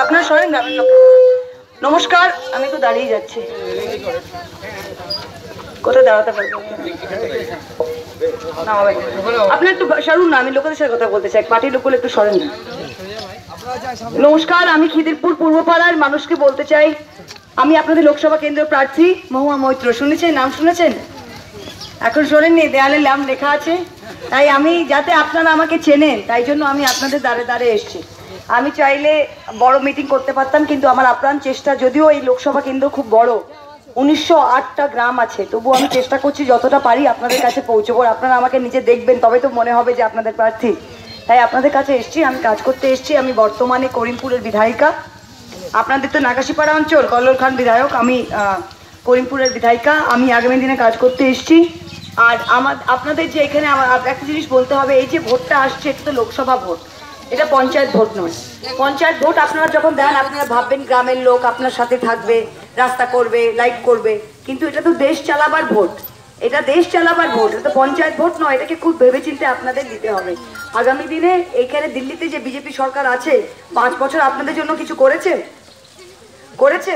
আপনার শোনেন গ্রামের লোক। নমস্কার, আমি তো দাঁড়িয়ে যাচ্ছি। কোথায় দাঁড়াতে পারবো? আপনি একটু সরুন না, আমি লোকেদের সাথে কথা বলতে চাই। পার্টির লোক একটু সরেন না। নমস্কার, আমি খিদিরপুর পূর্বপাড়ার মানুষকে বলতে চাই, আমি আপনাদের লোকসভা কেন্দ্র প্রার্থী মহুয়া মৈত্র। শুনেছেন? নাম শুনেছেন? এখন শোনেননি? দেয়ালে নাম লেখা আছে। তাই আমি যাতে আপনারা আমাকে চেনেন, তাই জন্য আমি আপনাদের দ্বারে দ্বারে এসেছি। আমি চাইলে বড় মিটিং করতে পারতাম, কিন্তু আমার আপ্রাণ চেষ্টা, যদিও এই লোকসভা কেন্দ্র খুব বড়, 1908টা গ্রাম আছে, তবুও আমি চেষ্টা করছি যতটা পারি আপনাদের কাছে পৌঁছবো। আপনারা আমাকে নিজে দেখবেন, তবে তো মনে হবে যে আপনাদের প্রার্থী। তাই আপনাদের কাছে এসেছি, আমি কাজ করতে এসেছি। আমি বর্তমানে করিমপুরের বিধায়িকা। আপনাদের তো নাকাশিপাড়া অঞ্চল, কল্লোল খান বিধায়ক, আমি করিমপুরের বিধায়িকা। আমি আগামী দিনে কাজ করতে এসেছি। আর আপনাদের যে এখানে একটা জিনিস বলতে হবে, এই যে ভোটটা আসছে, এটা তো লোকসভা ভোট, এটা পঞ্চায়েত ভোট নয়। পঞ্চায়েত ভোট আপনারা যখন দেন, আপনারা ভাববেন গ্রামের লোক আপনার সাথে থাকবে, রাস্তা করবে, লাইট করবে, কিন্তু এটা তো দেশ চালাবার ভোট। এটা দেশ চালাবার ভোট, এটা তো পঞ্চায়েত ভোট নয়। এটাকে খুব ভেবেচিন্তে আপনাদের দিতে হবে। আগামী দিনে এখানে দিল্লিতে যে বিজেপি সরকার আছে, 5 বছর আপনাদের জন্য কিছু করেছে? করেছে?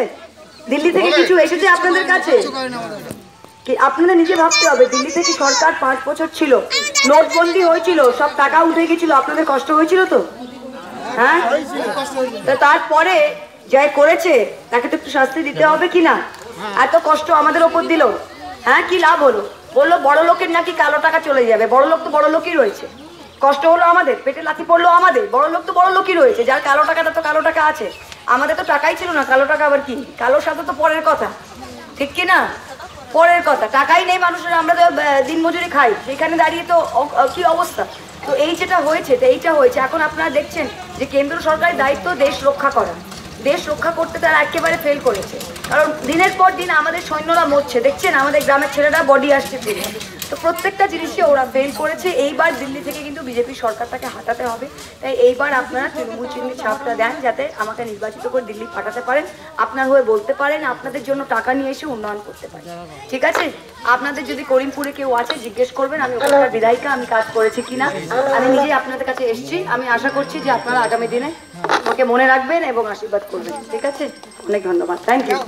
দিল্লি থেকে কিছু এসেছে আপনাদের কাছে? কি আপনাদের নিজে ভাবতে হবে। দিল্লি থেকে সরকার 5 বছর ছিল, নোটবন্দি হয়েছিল, সব টাকা উঠে গেছিল, আপনাদের কষ্ট হয়েছিল তো? হ্যাঁ, তারপরে যাই করেছে তাকে তো একটু শাস্তি দিতে হবে কি না? এত কষ্ট আমাদের ওপর দিল, হ্যাঁ, কি লাভ হলো? বললো বড় লোকের নাকি কালো টাকা চলে যাবে। বড় লোক তো বড় লোকই রয়েছে, কষ্ট হলো আমাদের, পেটে লাথি পড়লো আমাদের। বড় লোক তো বড় লোকই রয়েছে, যার কালো টাকাটা তো কালো টাকা আছে। আমাদের তো টাকাই ছিল না, কালো টাকা আবার কি? কালোর সাথে তো পরের কথা, ঠিক কি না? পরের কথা, টাকাই নেই মানুষের, আমরা তো দিনমজুরি খাই। সেখানে দাঁড়িয়ে তো কি অবস্থা। তো এই যেটা হয়েছে, তো এইটা হয়েছে। এখন আপনারা দেখছেন যে কেন্দ্র সরকারের দায়িত্ব দেশ রক্ষা করা। দেশ রক্ষা করতে তারা একেবারে ফেল করেছে, কারণ দিনের পর দিন আমাদের সৈন্যরা মরছে। দেখছেন আমাদের গ্রামের ছেলেরা বডি আসছে ফিরে। তো প্রত্যেকটা জিনিসে ওরা ফেল করেছে। এইবার দিল্লি থেকে কিন্তু বিজেপি সরকারটাকে হাঁটাতে হবে। তাই এইবার আপনারা তৃণমূল চিহ্নের ছাপটা দেন, যাতে আমাকে নির্বাচিত করে দিল্লি পাঠাতে পারেন, আপনার হয়ে বলতে পারেন, আপনাদের জন্য টাকা নিয়ে এসে উন্নয়ন করতে পারেন। ঠিক আছে? আপনাদের যদি করিমপুরে কেউ আছে জিজ্ঞেস করবেন, আমি ওখানকার বিধায়িকা, আমি কাজ করেছি কিনা। আমি নিজেই আপনাদের কাছে এসেছি। আমি আশা করছি যে আপনারা আগামী দিনে আমাকে মনে রাখবেন এবং আশীর্বাদ করবেন। ঠিক আছে? অনেক ধন্যবাদ। Thank you.